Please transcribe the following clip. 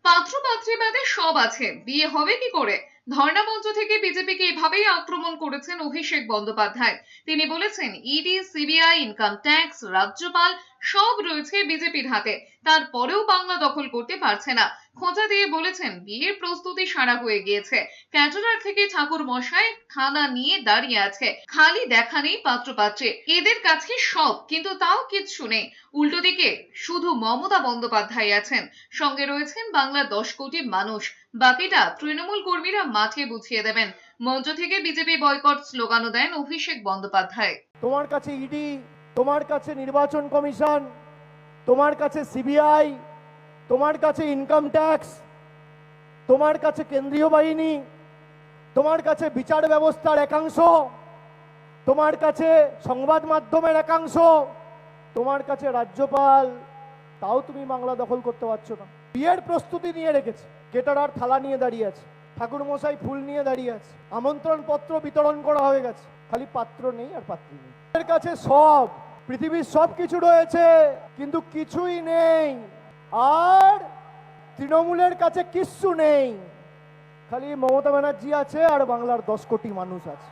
পাত্র পাত্রী বাদে সব আছে, বিয়ে হবে কি করে? ধর্ণা মঞ্চ থেকে বিজেপিকে এভাবেই আক্রমণ করেছেন অভিষেক বন্দ্যোপাধ্যায়। তিনি বলেছেন, ইডি, সিবিআই, ইনকাম ট্যাক্স, রাজ্যপাল সব রয়েছে বিজেপির হাতে, তারপরেও বাংলা দখল করতে পারছে না। খোঁচা দিয়ে বলেছেন, বিয়ের প্রস্তুতি সারা হয়ে গিয়েছে, ক্যাটারার থেকে ঠাকুর মশাই থানা নিয়ে দাঁড়িয়ে আছে, খালি দেখা নেই পাত্রপাত্রে, এদের কাছে সব, কিন্তু তাও কিচ্ছু নেই। উল্টো দিকে শুধু মমতা বন্দ্যোপাধ্যায় আছেন, সঙ্গে রয়েছেন বাংলার 10 কোটি মানুষ, বাকিটা তৃণমূল কর্মীরা মাঠে বুঝিয়ে দেবেন। মঞ্চ থেকে বিজেপি বয়কট স্লোগানও দেন অভিষেক বন্দ্যোপাধ্যায়। তোমার কাছে ইডি, তোমার কাছে নির্বাচন কমিশন, তোমার কাছে সিবিআই, তোমার কাছে ইনকাম ট্যাক্স, তোমার কাছে কেন্দ্রীয় বাহিনী, তোমার কাছে বিচার ব্যবস্থার একাংশ, তোমার কাছে সংবাদ মাধ্যমের একাংশ, তোমার কাছে রাজ্যপাল, তাও তুমি বাংলা দখল করতে পারছো না। বিয়ের প্রস্তুতি নিয়ে রেখেছে, কেটারার থালা নিয়ে দাঁড়িয়ে আছে, ঠাকুর মশাই ফুল নিয়ে দাঁড়িয়ে আছে, আমন্ত্রণ পত্র বিতরণ করা হয়ে গেছে, খালি পাত্র নেই আর পাত্রী নেই। এর কাছে সব, পৃথিবীর সব কিছু রয়েছে, কিন্তু কিছুই নেই। আর তৃণমূলের কাছে কিচ্ছু নেই, খালি মমতা ব্যানার্জি আছে আর বাংলার 10 কোটি মানুষ আছে।